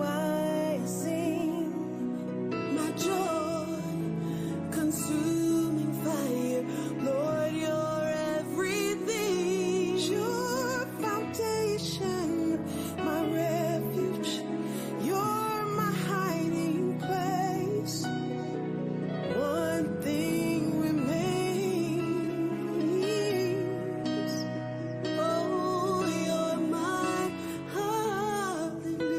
I sing my joy, consuming fire. Lord, you're everything. Your foundation, my refuge. You're my hiding place. One thing remains. Oh, you're my hallelujah.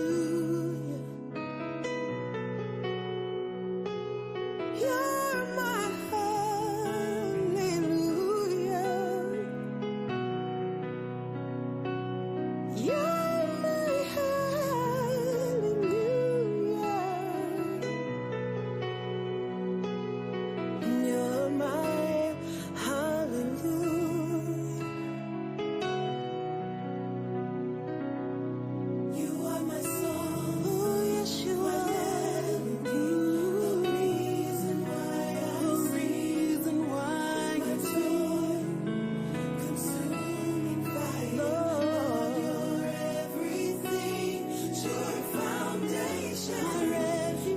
You're my hallelujah. You're my hallelujah. You're my hallelujah. You are my song. Oh, yes, you are. The reason why I sing. Consuming fire. Lord, you're everything. Your foundation.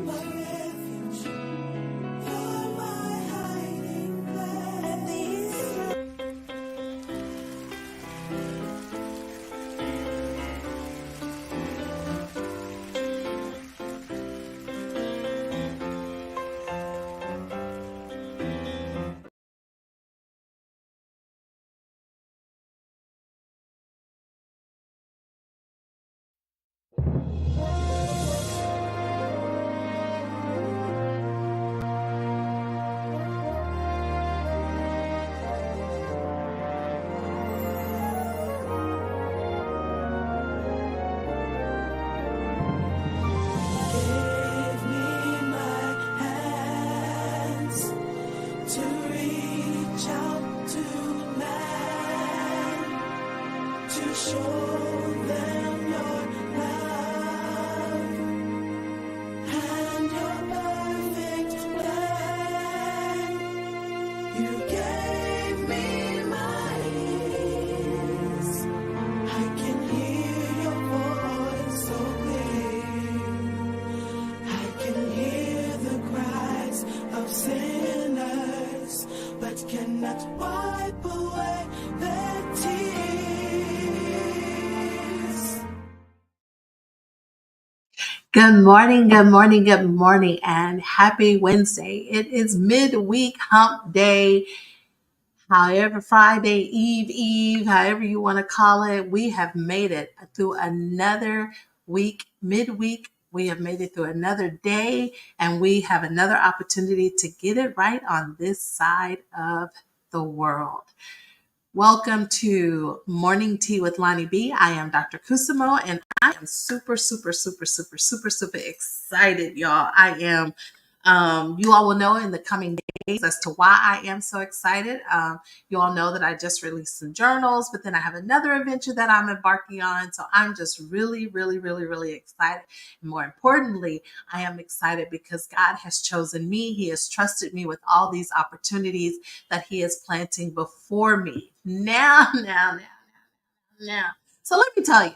My refuge. You're my hiding place. Give me my hands to reach out to man, to show them your love and your perfect plan. You gave me my ears. I can hear your voice so clear. I can hear the cries of sinners, but cannot wipe away their tears. Good morning, good morning, good morning, and happy Wednesday. It is midweek hump day. However, Friday, Eve, however you want to call it, we have made it through another week, midweek. We have made it through another day, and we have another opportunity to get it right on this side of the world. Welcome to Morning Tea with LonnieB. I am Dr. Kusamo, and I am super excited, y'all. I am. You all will know in the coming days as to why I am so excited. You all know that I just released some journals, but then I have another adventure that I'm embarking on. So I'm just really excited. And more importantly, I am excited because God has chosen me. He has trusted me with all these opportunities that He is planting before me. Now. So let me tell you.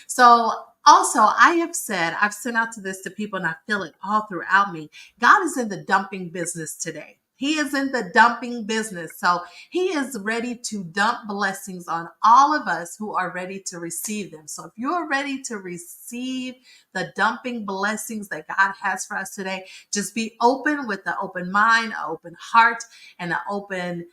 So also, I've sent out to this to people, and I feel it all throughout me. God is in the dumping business today. He is in the dumping business. So He is ready to dump blessings on all of us who are ready to receive them. So if you're ready to receive the dumping blessings that God has for us today, just be open with an open mind, an open heart, and an open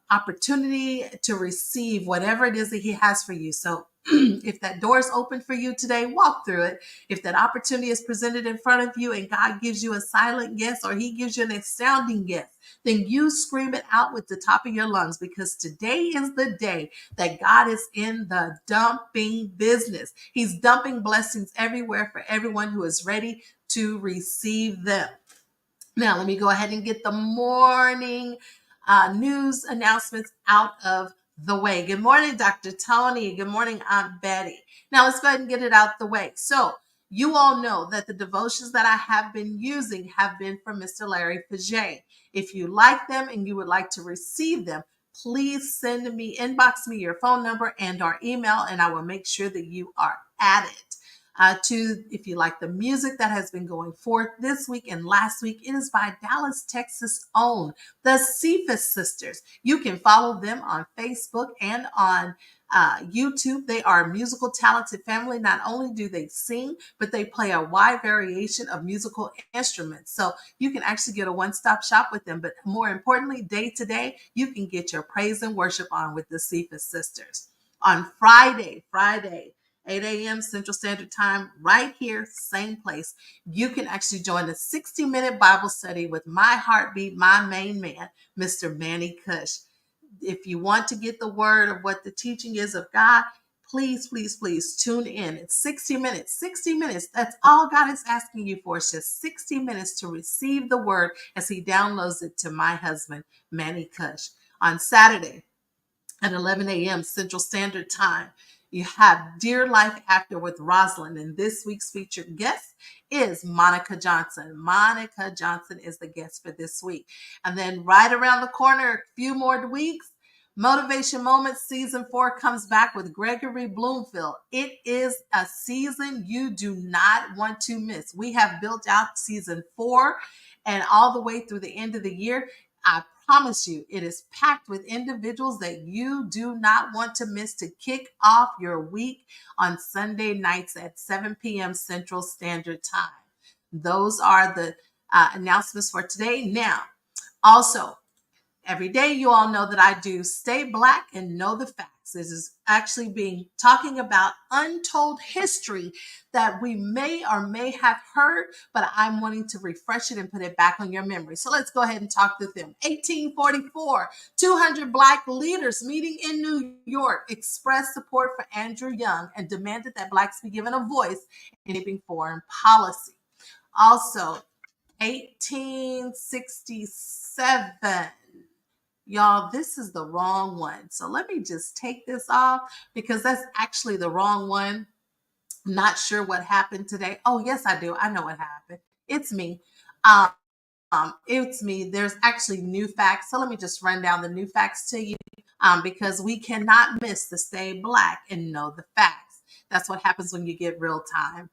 opportunity to receive whatever it is that He has for you. So if that door is open for you today, walk through it. If that opportunity is presented in front of you and God gives you a silent yes, or He gives you an astounding yes, then you scream it out with the top of your lungs, because today is the day that God is in the dumping business. He's dumping blessings everywhere for everyone who is ready to receive them. Now, let me go ahead and get the morning news announcements out of the way. Good morning, Dr. Tony. Good morning, Aunt Betty. Now, let's go ahead and get it out the way. So, you all know that the devotions that I have been using have been from Mr. Larry Paget. If you like them and you would like to receive them, please inbox me your phone number and our email, and I will make sure that you are added. If you like the music that has been going forth this week and last week, it is by Dallas, Texas own, the Cephas Sisters. You can follow them on Facebook and on YouTube. They are a musical talented family. Not only do they sing, but they play a wide variation of musical instruments. So you can actually get a one-stop shop with them. But more importantly, day to day, you can get your praise and worship on with the Cephas Sisters. On Friday, 8 a.m. Central Standard Time, right here, same place. You can actually join the 60-minute Bible study with my heartbeat, my main man, Mr. Manny Cush. If you want to get the word of what the teaching is of God, please, please, please tune in. It's 60 minutes. 60 minutes. That's all God is asking you for. It's just 60 minutes to receive the word as he downloads it to my husband, Manny Cush. On Saturday at 11 a.m. Central Standard Time, you have Dear Life After with Rosalind, and this week's featured guest is Monica Johnson. Monica Johnson is the guest for this week. And then right around the corner, a few more weeks, Motivation Moments Season 4 comes back with Gregory Bloomfield. It is a season you do not want to miss. We have built out Season 4 and all the way through the end of the year. I promise you, it is packed with individuals that you do not want to miss to kick off your week on Sunday nights at 7 p.m. Central Standard Time. Those are the announcements for today. Now, also, every day, you all know that I do Stay Black and Know the Facts. This is actually talking about untold history that we may or may have heard, but I'm wanting to refresh it and put it back on your memory. So let's go ahead and talk to them. 1844, 200 Black leaders meeting in New York expressed support for Andrew Young and demanded that Blacks be given a voice in shaping foreign policy. Also, 1867. Y'all, this is the wrong one. So let me just take this off because that's actually the wrong one. Not sure what happened today. Oh, yes, I do. I know what happened. It's me. It's me. There's actually new facts. So let me just run down the new facts to you because we cannot miss the Stay Black and Know the Facts. That's what happens when you get real time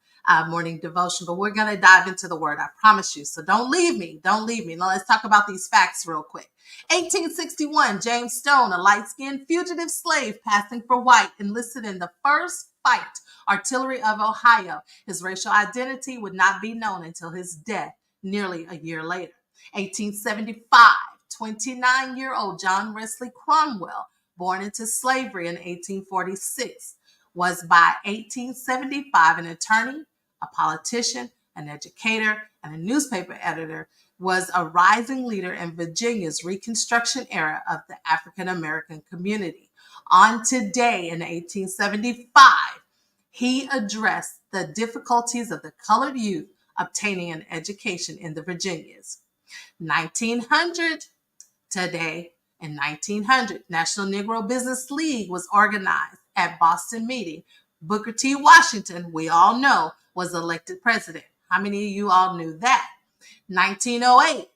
morning devotion. But we're going to dive into the word, I promise you. So don't leave me. Don't leave me. Now let's talk about these facts real quick. 1861, James Stone, a light-skinned fugitive slave passing for white, enlisted in the first fight artillery of Ohio. His racial identity would not be known until his death nearly a year later. 1875, 29-year-old John Wesley Cromwell, born into slavery in 1846, was by 1875 an attorney, a politician, an educator, and a newspaper editor, was a rising leader in Virginia's Reconstruction era of the African American community. On today in 1875, he addressed the difficulties of the colored youth obtaining an education in the Virginias. 1900, today in 1900, National Negro Business League was organized at Boston meeting. Booker T. Washington, we all know, was elected president. How many of you all knew that? 1908,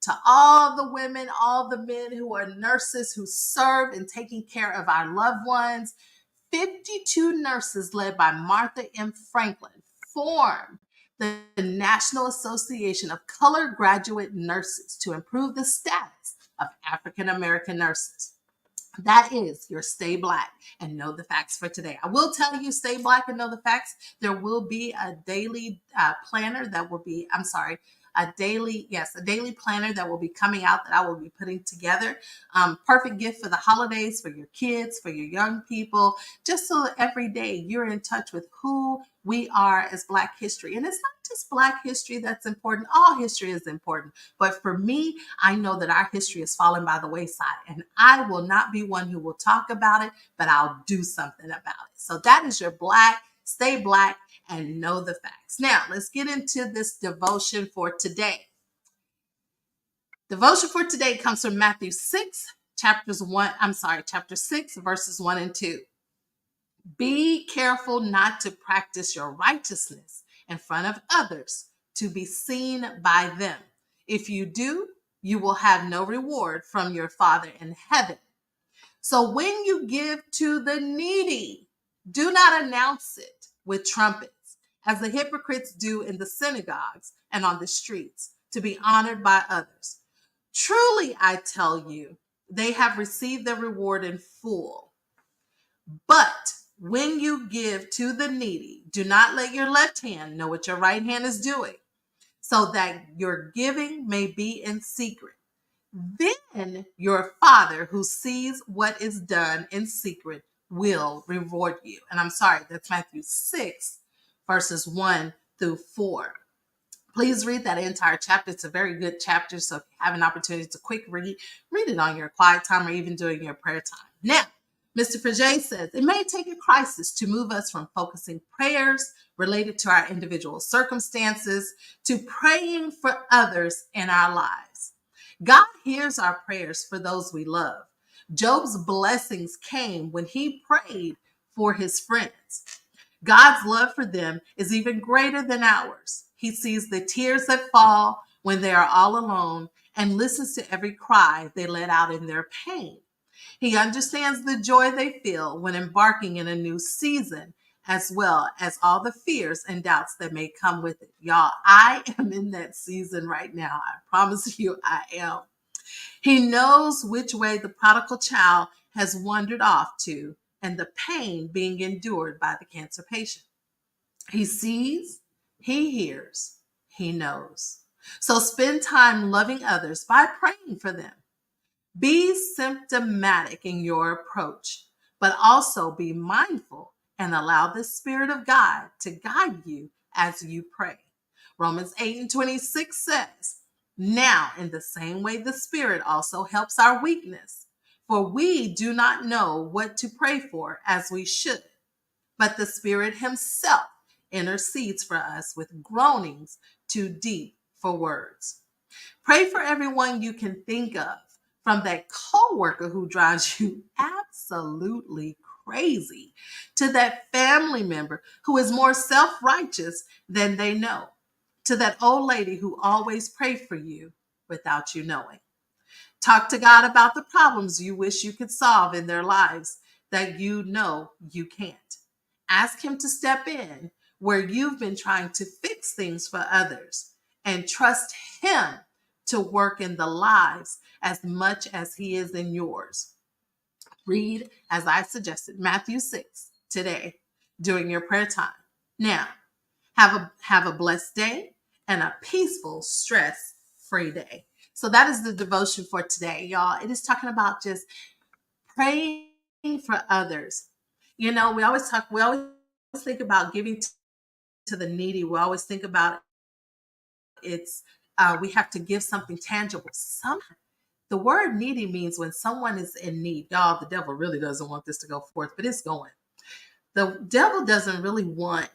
to all the women, all the men who are nurses who served in taking care of our loved ones, 52 nurses led by Martha M. Franklin formed the National Association of Colored Graduate Nurses to improve the status of African American nurses. That is your Stay Black and Know the Facts for today. I will tell you, Stay Black and Know the Facts. There will be a daily planner that will be, a daily planner that will be coming out that I will be putting together. Perfect gift for the holidays, for your kids, for your young people, just so that every day you're in touch with who we are as Black history. And it's not just Black history that's important. All history is important. But for me, I know that our history has fallen by the wayside, and I will not be one who will talk about it, but I'll do something about it. So that is your Stay Black and Know the Facts. Now, let's get into this devotion for today. Devotion for today comes from Matthew 6, chapter 6, verses 1 and 2. Be careful not to practice your righteousness in front of others to be seen by them. If you do, you will have no reward from your Father in heaven. So when you give to the needy, do not announce it with trumpets, as the hypocrites do in the synagogues and on the streets, to be honored by others. Truly, I tell you, they have received their reward in full. But when you give to the needy, do not let your left hand know what your right hand is doing, so that your giving may be in secret. Then your Father who sees what is done in secret will reward you. And I'm sorry, that's Matthew 6, verses 1 through 4. Please read that entire chapter. It's a very good chapter. So if you have an opportunity to quick read it on your quiet time or even during your prayer time. Now, Mr. Frege says, it may take a crisis to move us from focusing prayers related to our individual circumstances to praying for others in our lives. God hears our prayers for those we love. Job's blessings came when he prayed for his friends. God's love for them is even greater than ours. He sees the tears that fall when they are all alone and listens to every cry they let out in their pain. He understands the joy they feel when embarking in a new season, as well as all the fears and doubts that may come with it. Y'all, I am in that season right now. I promise you I am. He knows which way the prodigal child has wandered off to and the pain being endured by the cancer patient. He sees, he hears, he knows. So spend time loving others by praying for them. Be symptomatic in your approach, but also be mindful and allow the Spirit of God to guide you as you pray. Romans 8:26 says, now in the same way the Spirit also helps our weakness, for we do not know what to pray for as we should, but the Spirit himself intercedes for us with groanings too deep for words. Pray for everyone you can think of, from that coworker who drives you absolutely crazy to that family member who is more self-righteous than they know, to that old lady who always prays for you without you knowing. Talk to God about the problems you wish you could solve in their lives that you know you can't. Ask him to step in where you've been trying to fix things for others, and trust him to work in the lives as much as he is in yours. Read, as I suggested, Matthew 6 today during your prayer time. Now, have a blessed day and a peaceful, stress-free day. So that is the devotion for today, y'all. It is talking about just praying for others. You know, we always think about giving to the needy. We always think about we have to give something tangible. The word needy means when someone is in need. Y'all, the devil really doesn't want this to go forth, but it's going. The devil doesn't really want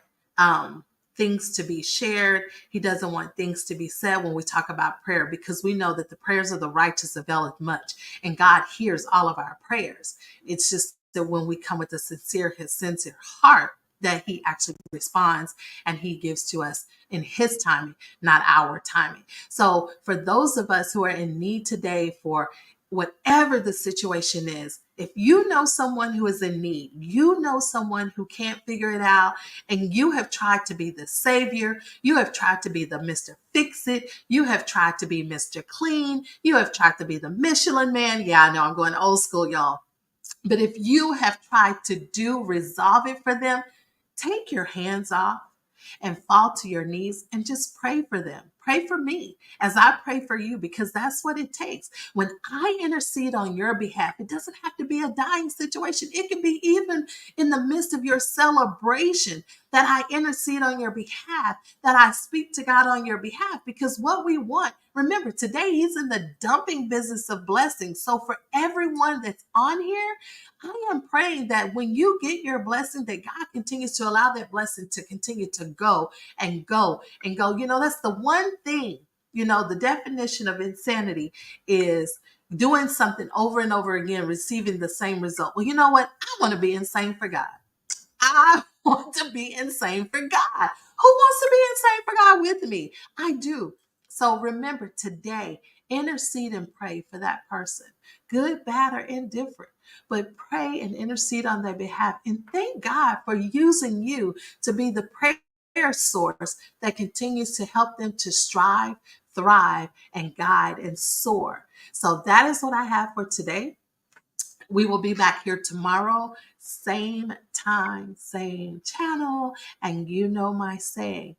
things to be shared. He doesn't want things to be said when we talk about prayer, because we know that the prayers of the righteous availeth much, and God hears all of our prayers. It's just that when we come with a sincere heart, that he actually responds and he gives to us in his timing, not our timing. So for those of us who are in need today for whatever the situation is, if you know someone who is in need, you know someone who can't figure it out, and you have tried to be the savior, you have tried to be the Mr. Fix-It, you have tried to be Mr. Clean, you have tried to be the Michelin man. Yeah, I know I'm going old school, y'all. But if you have tried to resolve it for them, take your hands off and fall to your knees and just pray for them. Pray for me as I pray for you, because that's what it takes. When I intercede on your behalf, it doesn't have to be a dying situation. It can be even in the midst of your celebration that I intercede on your behalf, that I speak to God on your behalf, because what we want, remember, today he's in the dumping business of blessings. So for everyone that's on here, I am praying that when you get your blessing, that God continues to allow that blessing to continue to go and go and go. You know, that's the one thing, you know, the definition of insanity is doing something over and over again, receiving the same result. Well, you know what? I want to be insane for God. I want to be insane for God. Who wants to be insane for God with me? I do. So remember today, intercede and pray for that person, good, bad, or indifferent. But pray and intercede on their behalf, and thank God for using you to be the prayer source that continues to help them to strive, thrive, and guide and soar. So that is what I have for today. We will be back here tomorrow, same time, same channel. And you know my saying,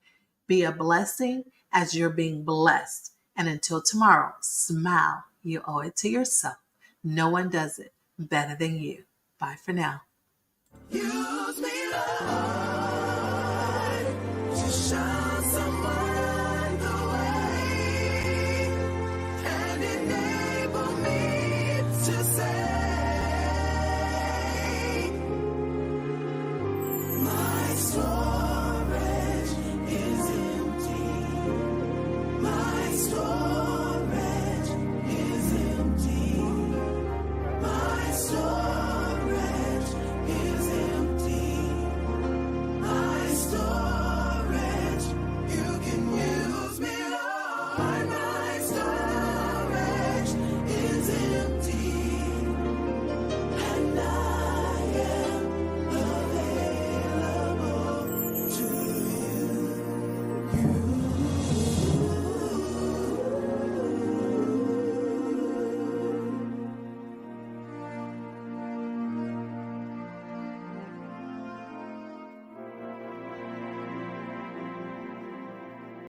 be a blessing as you're being blessed. And until tomorrow, smile. You owe it to yourself. No one does it better than you. Bye for now. Use me, Lord.